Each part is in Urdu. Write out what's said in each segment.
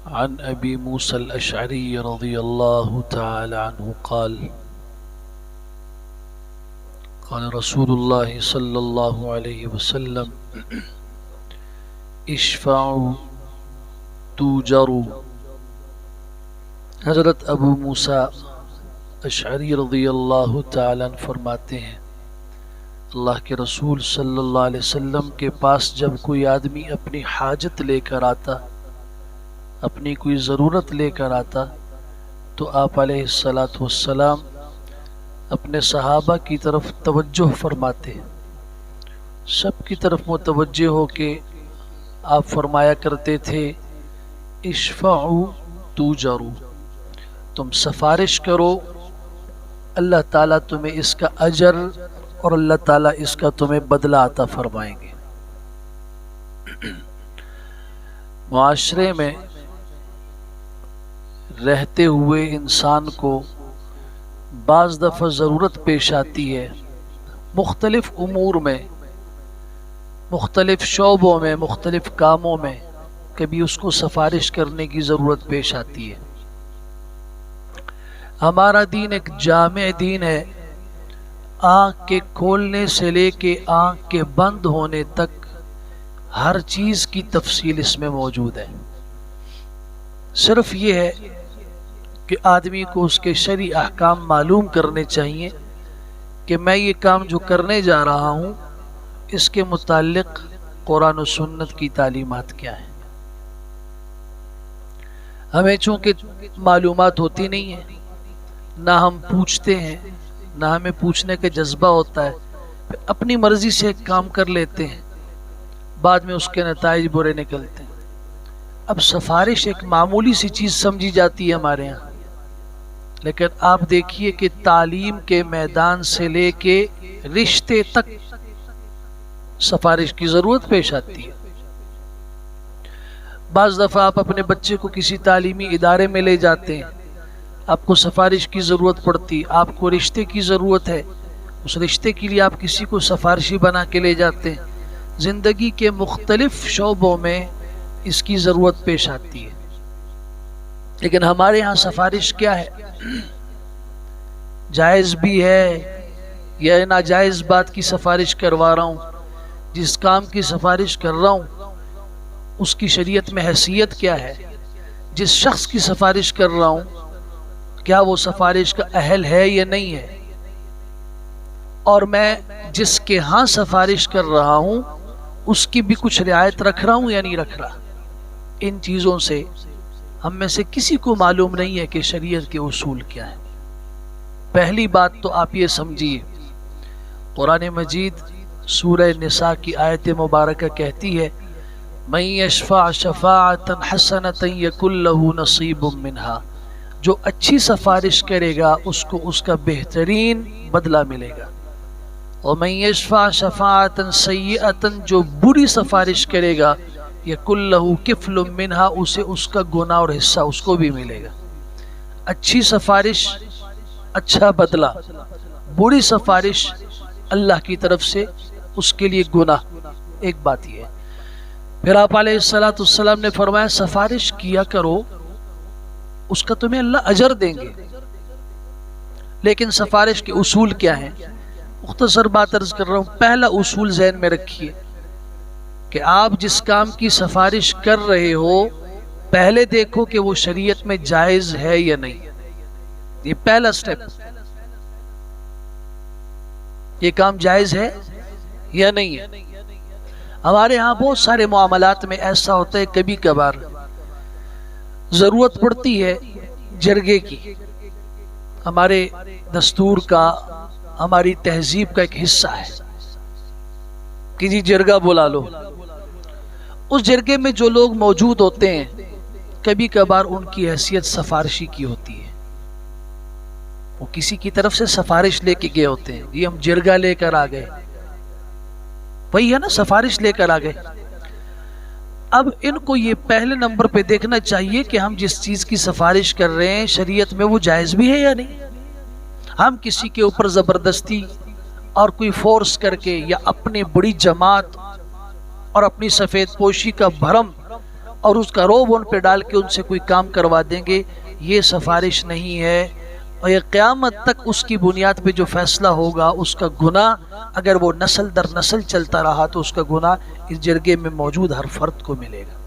عن أبي موسى الأشعري رضي الله تعالى عنه قال قال رسول الله صلى الله عليه وسلم اشفعوا توجروا۔ حضرت ابو موسیٰ اشعری رضی اللہ تعالیٰ عنہ فرماتے ہیں اللہ کے رسول صلی اللہ علیہ وسلم کے پاس جب کوئی آدمی اپنی حاجت لے کر آتا، اپنی کوئی ضرورت لے کر آتا، تو آپ علیہ السلام اپنے صحابہ کی طرف توجہ فرماتے، سب کی طرف متوجہ ہو کے آپ فرمایا کرتے تھے اشفعوا توجروا، تم سفارش کرو، اللہ تعالیٰ تمہیں اس کا اجر اور اللہ تعالیٰ اس کا تمہیں بدلہ عطا فرمائیں گے۔ معاشرے میں رہتے ہوئے انسان کو بعض دفعہ ضرورت پیش آتی ہے، مختلف امور میں، مختلف شعبوں میں، مختلف کاموں میں کبھی اس کو سفارش کرنے کی ضرورت پیش آتی ہے۔ ہمارا دین ایک جامع دین ہے، آنکھ کے کھولنے سے لے کے آنکھ کے بند ہونے تک ہر چیز کی تفصیل اس میں موجود ہے۔ صرف یہ ہے کہ آدمی کو اس کے شرعی احکام معلوم کرنے چاہیے کہ میں یہ کام جو کرنے جا رہا ہوں اس کے متعلق قرآن و سنت کی تعلیمات کیا ہیں۔ ہمیں چونکہ معلومات ہوتی نہیں ہے، نہ ہم پوچھتے ہیں، نہ ہمیں پوچھنے کا جذبہ ہوتا ہے، پھر اپنی مرضی سے ایک کام کر لیتے ہیں، بعد میں اس کے نتائج برے نکلتے ہیں۔ اب سفارش ایک معمولی سی چیز سمجھی جاتی ہے ہمارے ہاں، لیکن آپ دیکھیے کہ تعلیم کے میدان سے لے کے رشتے تک سفارش کی ضرورت پیش آتی ہے۔ بعض دفعہ آپ اپنے بچے کو کسی تعلیمی ادارے میں لے جاتے ہیں، آپ کو سفارش کی ضرورت پڑتی، آپ کو رشتے کی ضرورت ہے، اس رشتے کے لیے آپ کسی کو سفارشی بنا کے لے جاتے ہیں۔ زندگی کے مختلف شعبوں میں اس کی ضرورت پیش آتی ہے، لیکن ہمارے ہاں سفارش کیا ہے؟ جائز بھی ہے یا ناجائز بات کی سفارش کروا رہا ہوں، جس کام کی سفارش کر رہا ہوں اس کی شریعت میں حیثیت کیا ہے، جس شخص کی سفارش کر رہا ہوں کیا وہ سفارش کا اہل ہے یا نہیں ہے، اور میں جس کے ہاں سفارش کر رہا ہوں اس کی بھی کچھ رعایت رکھ رہا ہوں یا نہیں رکھ رہا۔ ان چیزوں سے ہم میں سے کسی کو معلوم نہیں ہے کہ شریعت کے اصول کیا ہیں۔ پہلی بات تو آپ یہ سمجھیے، قرآن مجید سورہ نساء کی آیت مبارکہ کہتی ہے مَن یشفع شفاعۃ حسنۃ یکن لہ نصیب منہا، جو اچھی سفارش کرے گا اس کو اس کا بہترین بدلہ ملے گا، اور مَن یشفع شفاعۃ سیئۃ، جو بری سفارش کرے گا یکن لہ کفل منہا، اسے اس کا گناہ اور حصہ اس کو بھی ملے گا۔ اچھی سفارش اچھا بدلہ، بری سفارش اللہ کی طرف سے اس کے لیے گناہ۔ ایک بات یہ ہے۔ پھر آپ علیہ السلام نے فرمایا سفارش کیا کرو، اس کا تمہیں اللہ اجر دیں گے۔ لیکن سفارش کے اصول کیا ہیں؟ مختصر بات عرض کر رہا ہوں۔ پہلا اصول ذہن میں رکھیے کہ آپ جس کام کی سفارش کر رہے ہو پہلے دیکھو کہ وہ شریعت میں جائز ہے یا نہیں۔ یہ پہلا سٹیپ، یہ کام جائز ہے یا نہیں ہے۔ ہمارے ہاں بہت سارے معاملات میں ایسا ہوتا ہے، کبھی کبھار ضرورت پڑتی ہے جرگے کی، ہمارے دستور کا، ہماری تہذیب کا ایک حصہ ہے کہ جی جرگہ بلا لو۔ اس جرگے میں جو لوگ موجود ہوتے ہیں کبھی کبھار ان کی حیثیت سفارشی کی ہوتی ہے، وہ کسی کی طرف سے سفارش لے کے گئے ہوتے ہیں، یہ ہم جرگہ لے کر آ گئے، وہی ہے نا، سفارش لے کر آ گئے۔ اب ان کو یہ پہلے نمبر پہ دیکھنا چاہیے کہ ہم جس چیز کی سفارش کر رہے ہیں شریعت میں وہ جائز بھی ہے یا نہیں۔ ہم کسی کے اوپر زبردستی اور کوئی فورس کر کے یا اپنی بڑی جماعت اور اپنی سفید پوشی کا بھرم اور اس کا روب ان پہ ڈال کے ان سے کوئی کام کروا دیں گے، یہ سفارش نہیں ہے۔ اور یہ قیامت تک اس کی بنیاد پہ جو فیصلہ ہوگا، اس کا گناہ اگر وہ نسل در نسل چلتا رہا تو اس کا گناہ اس جرگے میں موجود ہر فرد کو ملے گا۔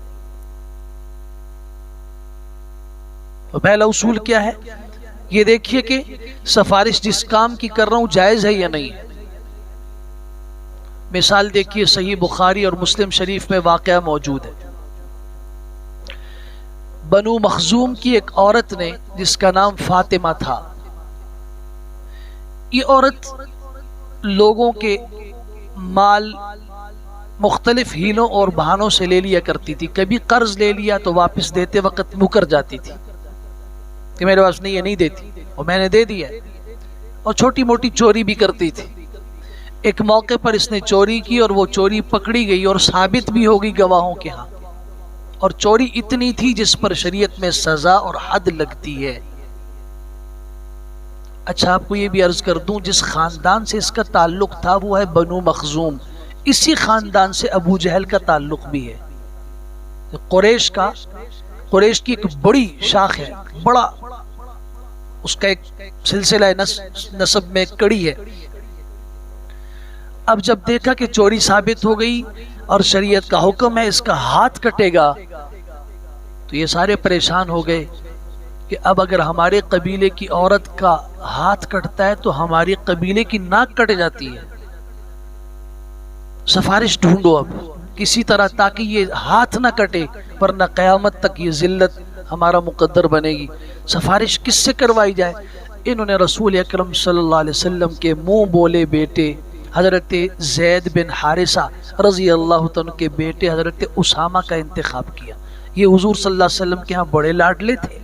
تو پہلا اصول کیا ہے؟ یہ دیکھیے کہ سفارش جس کام کی کر رہا ہوں جائز ہے یا نہیں ہے۔ مثال دیکھیے، صحیح بخاری اور مسلم شریف میں واقعہ موجود ہے۔ بنو مخزوم کی ایک عورت نے جس کا نام فاطمہ تھا، یہ عورت لوگوں کے مال مختلف ہیلوں اور بہانوں سے لے لیا کرتی تھی۔ کبھی قرض لے لیا تو واپس دیتے وقت مکر جاتی تھی کہ میرے پاس نہیں ہے، نہیں دیتی، اور میں نے دے دیا ہے۔ اور چھوٹی موٹی چوری بھی کرتی تھی۔ ایک موقع پر اس نے چوری کی اور وہ چوری پکڑی گئی اور ثابت بھی ہو گئی گواہوں کے ہاں، اور چوری اتنی تھی جس پر شریعت میں سزا اور حد لگتی ہے۔ اچھا، آپ کو یہ بھی عرض کر دوں، جس خاندان سے اس کا تعلق تھا وہ ہے بنو مخزوم۔ اسی خاندان سے ابو جہل کا تعلق بھی ہے۔ قریش کی ایک بڑی شاخ ہے، بڑا اس کا ایک سلسلہ نسب میں ایک کڑی ہے۔ اب جب دیکھا کہ چوری ثابت ہو گئی اور شریعت کا حکم ہے اس کا ہاتھ کٹے گا، تو یہ سارے پریشان ہو گئے کہ اب اگر ہمارے قبیلے کی عورت کا ہاتھ کٹتا ہے تو ہماری قبیلے کی ناک کٹ جاتی ہے۔ سفارش ڈھونڈو اب کسی طرح تاکہ یہ ہاتھ نہ کٹے، ورنہ قیامت تک یہ ذلت ہمارا مقدر بنے گی۔ سفارش کس سے کروائی جائے؟ انہوں نے رسول اکرم صلی اللہ علیہ وسلم کے منہ بولے بیٹے حضرت زید بن حارثہ رضی اللہ عنہ کے بیٹے حضرت اسامہ کا انتخاب کیا۔ یہ حضور صلی اللہ علیہ وسلم کے ہاں بڑے لاڈلے تھے۔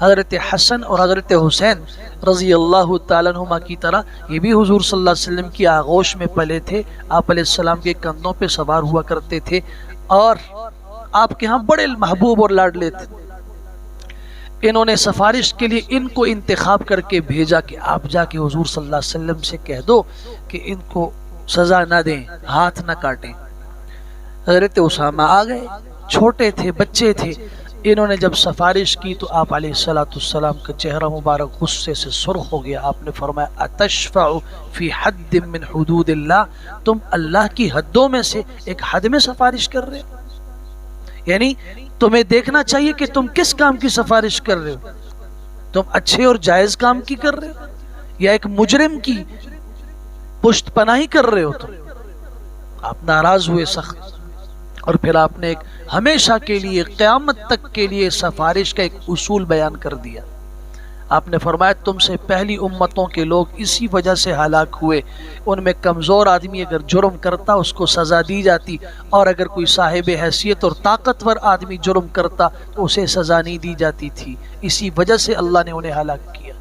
حضرت حسن اور حضرت حسین رضی اللہ تعالیٰ عنہما کی طرح یہ بھی حضور صلی اللہ علیہ وسلم کی آغوش میں پلے تھے، آپ علیہ السلام کے کندھوں پہ سوار ہوا کرتے تھے اور آپ کے ہاں بڑے محبوب اور لاڈلے تھے۔ انہوں نے سفارش کے لیے ان کو انتخاب کر کے بھیجا کہ آپ جا کے حضور صلی اللہ علیہ وسلم سے کہہ دو کہ ان کو سزا نہ دیں، ہاتھ نہ کاٹیں۔ حضرت اسامہ آ گئے، چھوٹے تھے، بچے تھے۔ انہوں نے جب سفارش کی تو آپ علیہ السلام کا چہرہ مبارک غصے سے سرخ ہو گیا۔ آپ نے فرمایا اتشفع فی حد من حدود اللہ، تم اللہ کی حدوں میں سے ایک حد میں سفارش کر رہے ہو؟ یعنی تمہیں دیکھنا چاہیے کہ تم کس کام کی سفارش کر رہے ہو۔ تم اچھے اور جائز کام کی کر رہے ہو یا ایک مجرم کی پشت پناہی کر رہے ہو؟ تم آپ ناراض ہوئے سخت، اور پھر آپ نے ایک ہمیشہ کے لیے قیامت تک کے لیے سفارش کا ایک اصول بیان کر دیا۔ آپ نے فرمایا تم سے پہلی امتوں کے لوگ اسی وجہ سے ہلاک ہوئے، ان میں کمزور آدمی اگر جرم کرتا اس کو سزا دی جاتی، اور اگر کوئی صاحب حیثیت اور طاقتور آدمی جرم کرتا تو اسے سزا نہیں دی جاتی تھی، اسی وجہ سے اللہ نے انہیں ہلاک کیا۔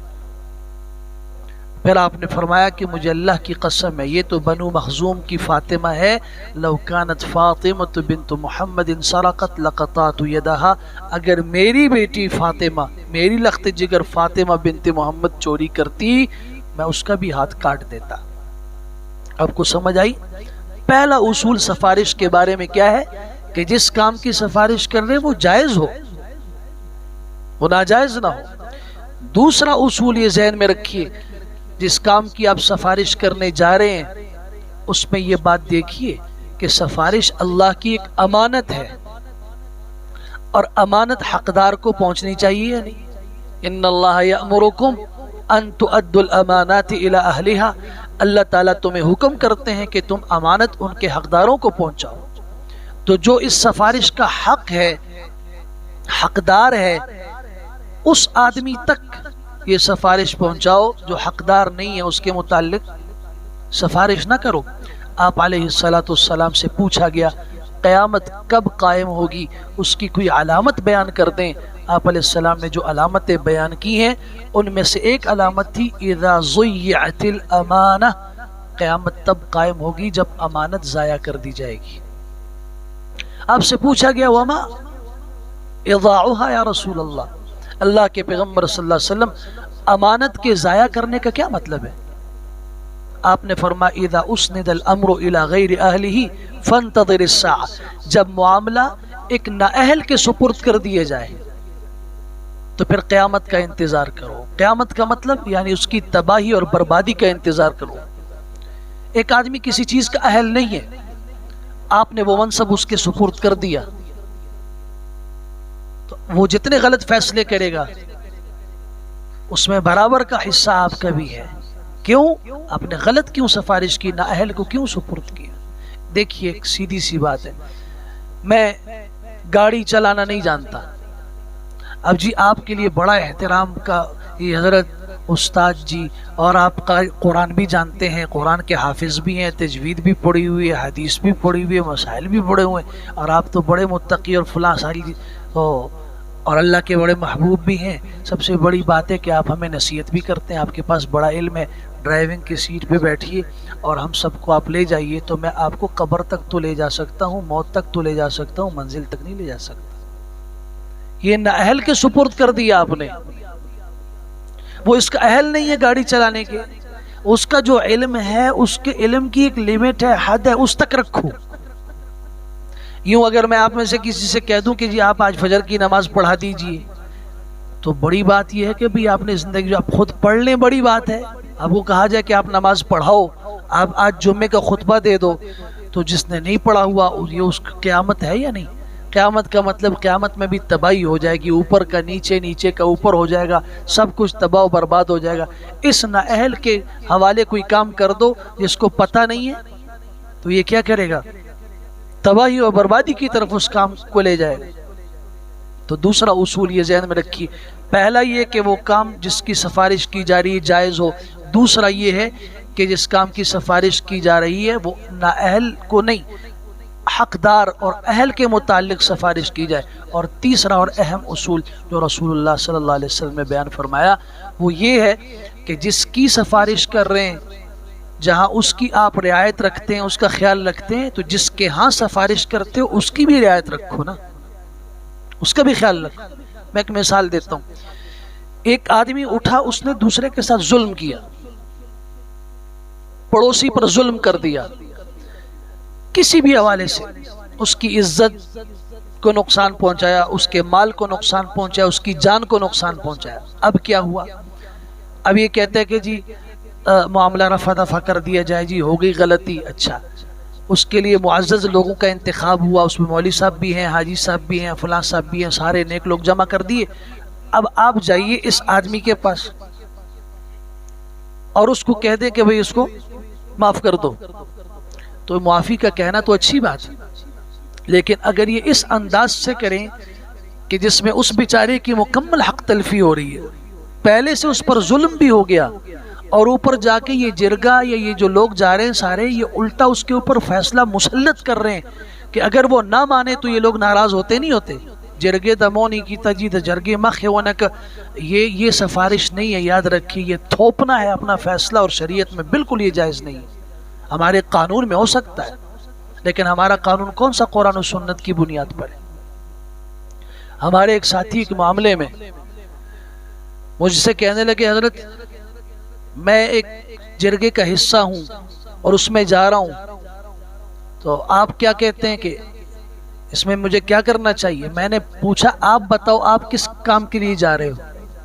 پھر آپ نے فرمایا کہ مجھے اللہ کی قسم ہے یہ تو بنو مخزوم کی فاطمہ ہے، لو کانت فاطمۃ بنت محمد سرقت لقطعت یدہا، اگر میری بیٹی فاطمہ، میری لخت جگر فاطمہ بنت محمد چوری کرتی میں اس کا بھی ہاتھ کاٹ دیتا۔ آپ کو سمجھ آئی؟ پہلا اصول سفارش کے بارے میں کیا ہے کہ جس کام کی سفارش کر رہے وہ جائز ہو، وہ ناجائز نہ ہو۔ دوسرا اصول یہ ذہن میں رکھیے، جس کام کی آپ سفارش کرنے جا رہے ہیں اس میں یہ بات دیکھیے کہ سفارش اللہ کی ایک امانت ہے، اور امانت حقدار کو پہنچنی چاہیے یا نہیں؟ ان اللہ یأمرکم ان تؤدوا الامانات الی اہلہا، اللہ تعالیٰ تمہیں حکم کرتے ہیں کہ تم امانت ان کے حقداروں کو پہنچاؤ۔ تو جو اس سفارش کا حق ہے، حقدار ہے، اس آدمی تک یہ سفارش پہنچاؤ، جو حقدار نہیں ہے اس کے متعلق سفارش نہ کرو۔ آپ علیہ السلام سے پوچھا گیا قیامت کب قائم ہوگی، اس کی کوئی علامت بیان کر دیں۔ آپ علیہ السلام نے جو علامتیں بیان کی ہیں ان میں سے ایک علامت تھی اذا ضیعت الامانہ، قیامت تب قائم ہوگی جب امانت ضائع کر دی جائے گی۔ آپ سے پوچھا گیا وما اضاعها یا رسول اللہ، اللہ کے پیغمبر صلی اللہ علیہ وسلم امانت کے ضائع کرنے کا کیا مطلب ہے؟ آپ نے فرمایا اذا اسند الامر الى غیر اہلہ فانتظر الساعہ، جب معاملہ ایک نااہل کے سپرد کر دیا جائے تو پھر قیامت کا انتظار کرو۔ قیامت کا مطلب یعنی اس کی تباہی اور بربادی کا انتظار کرو۔ ایک آدمی کسی چیز کا اہل نہیں ہے، آپ نے وہ منصب اس کے سپرد کر دیا تو وہ جتنے غلط فیصلے کرے گا اس میں برابر کا حصہ آپ کا بھی ہے۔ کیوں؟ آپ نے غلط کیوں سفارش کی، نااہل کو کیوں سپرد کیا؟ دیکھیے ایک سیدھی سی بات ہے، میں گاڑی چلانا نہیں جانتا، اب جی آپ کے لیے بڑا احترام کا یہ حضرت استاد جی، اور آپ کا قرآن بھی جانتے ہیں، قرآن کے حافظ بھی ہیں، تجوید بھی پڑھی ہوئی ہے، حدیث بھی پڑھی ہوئی ہے، مسائل بھی پڑھے ہوئے ہیں، اور آپ تو بڑے متقی اور فلاں ساری اور اللہ کے بڑے محبوب بھی ہیں۔ سب سے بڑی بات ہے کہ آپ ہمیں نصیحت بھی کرتے ہیں، آپ کے پاس بڑا علم ہے، ڈرائیونگ کی سیٹ پہ بیٹھیے اور ہم سب کو آپ لے جائیے تو میں آپ کو قبر تک تو لے جا سکتا ہوں، موت تک تو لے جا سکتا ہوں، منزل تک نہیں لے جا سکتا۔ یہ نااہل کے سپرد کر دیا آپ نے، وہ اس کا اہل نہیں ہے گاڑی چلانے کے، اس کا جو علم ہے اس کے علم کی ایک لمٹ ہے، حد ہے، اس تک رکھو۔ یوں اگر میں آپ میں سے کسی سے کہہ دوں کہ جی آپ آج فجر کی نماز پڑھا دیجئے تو بڑی بات یہ ہے کہ بھی آپ نے زندگی جو آپ خود پڑھ لیں، بڑی بات ہے۔ اب وہ کہا جائے کہ آپ نماز پڑھاؤ، آپ آج جمعے کا خطبہ دے دو، تو جس نے نہیں پڑھا ہوا یہ اس کی قیامت ہے یا نہیں؟ قیامت کا مطلب قیامت میں بھی تباہی ہو جائے گی، اوپر کا نیچے، نیچے کا اوپر ہو جائے گا، سب کچھ تباہ و برباد ہو جائے گا۔ اس نااہل کے حوالے کوئی کام کر دو جس کو پتہ نہیں ہے تو یہ کیا کرے گا؟ تباہی اور بربادی کی طرف اس کام کو لے جائے گا۔ تو دوسرا اصول یہ ذہن میں رکھیے، پہلا یہ کہ وہ کام جس کی سفارش کی جا رہی ہے جائز ہو، دوسرا یہ ہے کہ جس کام کی سفارش کی جا رہی ہے وہ نااہل کو نہیں، حقدار اور اہل کے متعلق سفارش کی جائے۔ اور تیسرا اور اہم اصول جو رسول اللہ صلی اللہ علیہ وسلم نے بیان فرمایا وہ یہ ہے کہ جس کی سفارش کر رہے ہیں، جہاں اس کی آپ رعایت رکھتے ہیں، اس کا خیال رکھتے ہیں، تو جس کے ہاں سفارش کرتے ہو اس کی بھی رعایت رکھو نا، اس کا بھی خیال رکھو۔ میں ایک مثال دیتا ہوں، ایک آدمی اٹھا، اس نے دوسرے کے ساتھ ظلم کیا، پڑوسی پر ظلم کر دیا، کسی بھی حوالے سے اس کی عزت کو نقصان پہنچایا، اس کے مال کو نقصان پہنچایا، اس کی جان کو نقصان پہنچایا۔ اب کیا ہوا؟ اب یہ کہتے ہیں کہ جی معاملہ رفع دفع کر دیا جائے، جی ہو گئی غلطی، اچھا اس کے لیے معزز لوگوں کا انتخاب ہوا، اس میں مولوی صاحب بھی ہیں، حاجی صاحب بھی ہیں، فلاں صاحب بھی ہیں، سارے نیک لوگ جمع کر دیے۔ اب آپ جائیے اس آدمی کے پاس اور اس کو کہہ دیں کہ بھئی اس کو معاف کر دو، تو معافی کا کہنا تو اچھی بات ہے، لیکن اگر یہ اس انداز سے کریں کہ جس میں اس بیچارے کی مکمل حق تلفی ہو رہی ہے، پہلے سے اس پر ظلم بھی ہو گیا، اور اوپر جا کے یہ جرگہ یا یہ جو لوگ جا رہے ہیں سارے یہ الٹا اس کے اوپر فیصلہ مسلط کر رہے ہیں کہ اگر وہ نہ مانے تو یہ لوگ ناراض ہوتے نہیں ہوتے، جرگے دمونی کی تجید جرگے مخونک، یہ سفارش نہیں ہے، یاد رکھیے، یہ تھوپنا ہے اپنا فیصلہ، اور شریعت میں بالکل یہ جائز نہیں ہے۔ ہمارے قانون میں ہو سکتا ہے لیکن ہمارا قانون کون سا قرآن و سنت کی بنیاد پر ہے؟ ہمارے ایک ساتھی کے معاملے میں مجھ سے کہنے لگے، حضرت میں ایک جرگے کا حصہ ہوں اور اس میں جا رہا ہوں، تو آپ کیا کہتے ہیں کہ اس میں مجھے کیا کرنا چاہیے؟ میں نے پوچھا آپ بتاؤ آپ کس کام کے لیے جا رہے ہو؟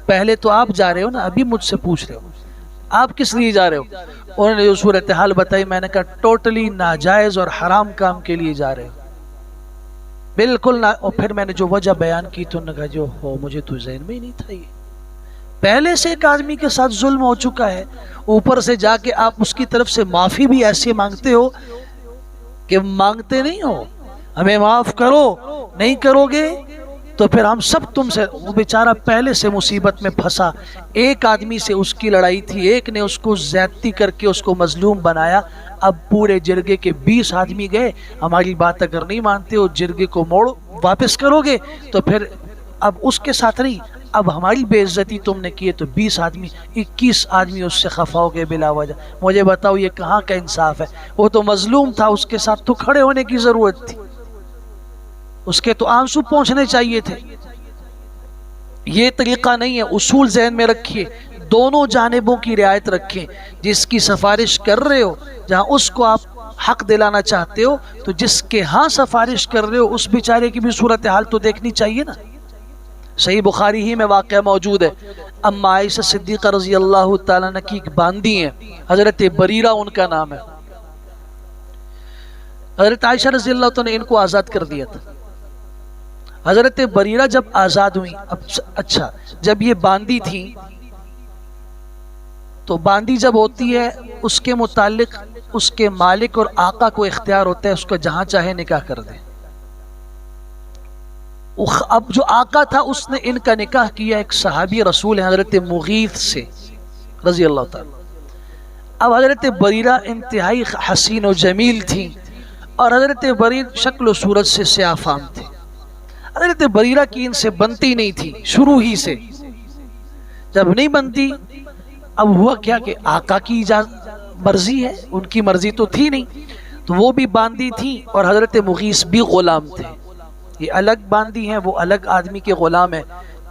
پہلے تو آپ جا رہے ہو نا، ابھی مجھ سے پوچھ رہے ہو آپ کس لیے جا رہے ہو؟ انہوں نے جو صورتحال بتائی، میں نے کہا ٹوٹلی ناجائز اور حرام کام کے لیے جا رہے ہو، بالکل نہ۔ اور پھر میں نے جو وجہ بیان کی تو انہوں نے کہا جو ہو مجھے تو ذہن میں ہی نہیں تھا، یہ پہلے سے ایک آدمی کے ساتھ ظلم ہو چکا ہے، اوپر سے جا کے آپ اس کی طرف سے معافی بھی ایسے مانگتے ہو کہ مانگتے نہیں ہو ہمیں معاف کرو، نہیں کرو گے تو پھر ہم سب تم سے۔ وہ بیچارہ پہلے سے مصیبت میں پھنسا، ایک آدمی سے اس کی لڑائی تھی، ایک نے اس کو زیادتی کر کے اس کو مظلوم بنایا، اب پورے جرگے کے 20 آدمی گئے، ہماری بات اگر نہیں مانتے ہو جرگے کو موڑ واپس کرو گے تو پھر اب اس کے ساتھ نہیں، اب ہماری بے عزتی تم نے کی ہے، تو 20 آدمی 21 آدمی اس سے خفا ہو گئے بلا وجہ۔ مجھے بتاؤ یہ کہاں کا انصاف ہے؟ وہ تو مظلوم تھا، اس کے ساتھ تو کھڑے ہونے کی ضرورت تھی، اس کے تو آنسو پہنچنے چاہیے تھے۔ یہ طریقہ نہیں ہے، اصول ذہن میں رکھیے، دونوں جانبوں کی رعایت رکھیں. جس کی سفارش کر رہے ہو جہاں اس کو آپ حق دلانا چاہتے ہو تو جس کے ہاں سفارش کر رہے ہو اس بیچارے کی بھی صورتحال تو دیکھنی چاہیے نا. صحیح بخاری ہی میں واقعہ موجود ہے. اما عائشہ صدیقہ رضی اللہ تعالیٰ عنہ کی ایک باندی ہیں, حضرت بریرہ ان کا نام ہے. حضرت عائشہ رضی اللہ تعالیٰ نے ان کو آزاد کر دیا تھا. حضرت بریرہ جب آزاد ہوئی, اچھا جب یہ باندی تھی تو باندی جب ہوتی ہے اس کے متعلق اس کے مالک اور آقا کو اختیار ہوتا ہے اس کا جہاں چاہے نکاح کر دے. اب جو آقا تھا اس نے ان کا نکاح کیا ایک صحابی رسول ہیں حضرت مغیث سے رضی اللہ تعالی. اب حضرت بریرہ انتہائی حسین و جمیل تھی اور حضرت بریر شکل و صورت سے سیاہ فام تھے. حضرت بریرہ کی ان سے بنتی نہیں تھی شروع ہی سے. جب نہیں بنتی اب ہوا کیا کہ آقا کی مرضی ہے, ان کی مرضی تو تھی نہیں, تو وہ بھی باندی تھی اور حضرت مغیث بھی غلام تھے. یہ الگ باندی ہیں, وہ الگ آدمی کے غلام ہیں.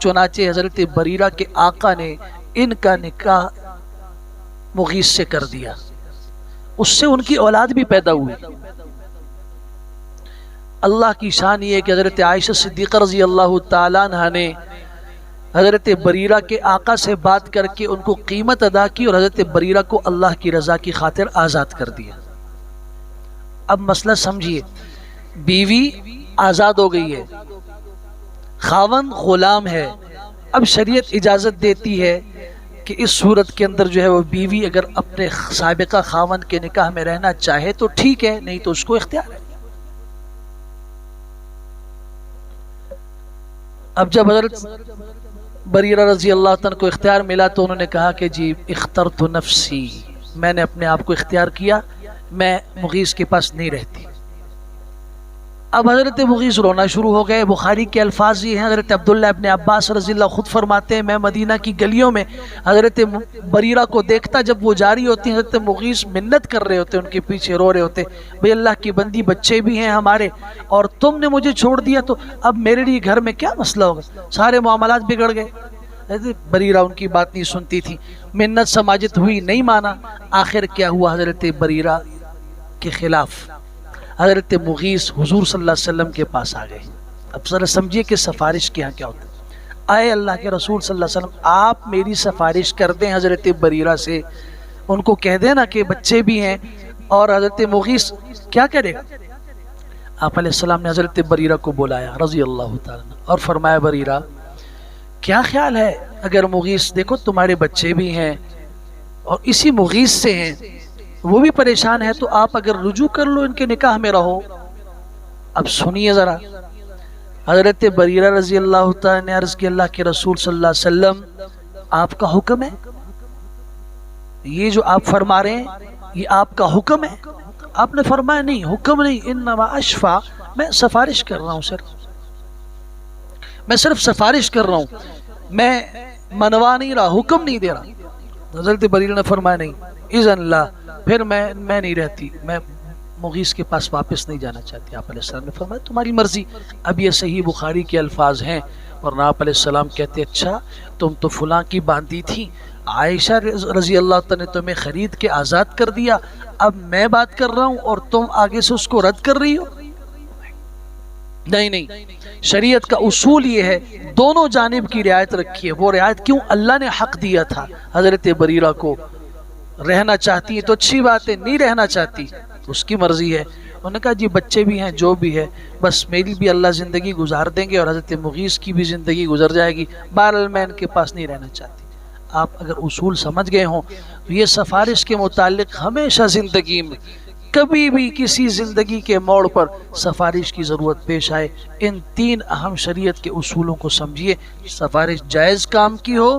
چنانچہ حضرت بریرہ کے آقا نے ان کا نکاح مغیث سے کر دیا. اس سے ان کی اولاد بھی پیدا ہوئی. اللہ کی شان یہ ہے کہ حضرت عائشہ صدیقہ رضی اللہ تعالیٰ عنہ نے حضرت بریرہ کے آقا سے بات کر کے ان کو قیمت ادا کی اور حضرت بریرہ کو اللہ کی رضا کی خاطر آزاد کر دیا. اب مسئلہ سمجھیے, بیوی آزاد ہو گئی ہے, خاوند غلام ہے. اب شریعت اجازت دیتی ہے کہ اس صورت کے اندر جو ہے وہ بیوی اگر اپنے سابقہ خاوند کے نکاح میں رہنا چاہے تو ٹھیک ہے, نہیں تو اس کو اختیار ہے. اب جب حضرت بریرہ رضی اللہ تعالیٰ کو اختیار ملا تو انہوں نے کہا کہ جی اخترت نفسی, میں نے اپنے آپ کو اختیار کیا, میں مغیث کے پاس نہیں رہتی. اب حضرت مغیث رونا شروع ہو گئے. بخاری کے الفاظ یہ ہیں, حضرت عبداللہ ابن عباس رضی اللہ خود فرماتے ہیں میں مدینہ کی گلیوں میں حضرت بریرہ کو دیکھتا, جب وہ جاری ہوتی ہیں حضرت مغیث منت کر رہے ہوتے, ان کے پیچھے رو رہے ہوتے, بھئی اللہ کی بندی بچے بھی ہیں ہمارے اور تم نے مجھے چھوڑ دیا تو اب میرے لیے گھر میں کیا مسئلہ ہوگا, سارے معاملات بگڑ گئے. حضرت بریرہ ان کی بات نہیں سنتی تھی, منت سماجت ہوئی, نہیں مانا. آخر کیا ہوا, حضرت بریرہ کے خلاف حضرت مغیث حضور صلی اللہ علیہ وسلم کے پاس آ گئے. اب ذرا سمجھیے کہ سفارش کے یہاں کیا ہوتا ہے. اے اللہ کے رسول صلی اللہ علیہ وسلم, آپ میری سفارش کر دیں حضرت بریرہ سے, ان کو کہہ دیں نا کہ بچے بھی ہیں. اور حضرت مغیث کیا کرے گا؟ آپ علیہ السلام نے حضرت بریرہ کو بلایا رضی اللہ تعالیٰ اور فرمایا بریرہ کیا خیال ہے اگر مغیث, دیکھو تمہارے بچے بھی ہیں اور اسی مغیث سے ہیں, وہ بھی پریشان ہے, تو آپ اگر رجوع کر لو, ان کے نکاح میں رہو. اب سنیے ذرا, حضرت بریرہ رضی اللہ تعالیٰ نے عرض کی اللہ کے رسول صلی اللہ علیہ وسلم آپ کا حکم ہے, یہ جو آپ فرما رہے ہیں یہ آپ کا حکم ہے؟ آپ نے فرمایا نہیں, حکم نہیں, انما اشفع, میں سفارش کر رہا ہوں, میں صرف سفارش کر رہا ہوں, میں منوا نہیں رہا, حکم نہیں دے رہا. حضرت بریرہ نے فرمایا نہیں, اذن لا, پھر میں نہیں رہتی, میں مغیث کے پاس واپس نہیں جانا چاہتی. آپ علیہ السلام نے فرمایا تمہاری مرضی. اب یہ صحیح بخاری کے الفاظ ہیں, ورنہ آپ علیہ السلام کہتے اچھا تم تو فلاں کی باندھی تھی, عائشہ رضی اللہ تعالیٰ نے تمہیں خرید کے آزاد کر دیا, اب میں بات کر رہا ہوں اور تم آگے سے اس کو رد کر رہی ہو. نہیں, شریعت کا اصول یہ ہے دونوں جانب کی رعایت رکھیے. وہ رعایت کیوں؟ اللہ نے حق دیا تھا حضرت بریرہ کو, رہنا چاہتی ہے تو اچھی بات ہے, نہیں رہنا چاہتی تو اس کی مرضی ہے. انہوں نے کہا جی بچے بھی ہیں, جو بھی ہے, بس میری بھی اللہ زندگی گزار دیں گے اور حضرت مغیث کی بھی زندگی گزر جائے گی, بہرحال میں ان کے پاس نہیں رہنا چاہتی. آپ اگر اصول سمجھ گئے ہوں تو یہ سفارش کے متعلق ہمیشہ زندگی میں کبھی بھی کسی زندگی کے موڑ پر سفارش کی ضرورت پیش آئے, ان تین اہم شریعت کے اصولوں کو سمجھیے. سفارش جائز کام کی ہو,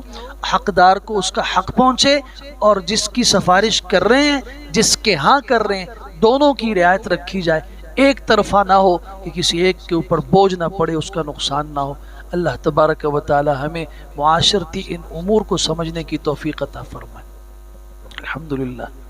حقدار کو اس کا حق پہنچے, اور جس کی سفارش کر رہے ہیں جس کے ہاں کر رہے ہیں دونوں کی رعایت رکھی جائے, ایک طرفہ نہ ہو کہ کسی ایک کے اوپر بوجھ نہ پڑے, اس کا نقصان نہ ہو. اللہ تبارک و تعالی ہمیں معاشرتی ان امور کو سمجھنے کی توفیق عطا فرمائے. الحمدللہ.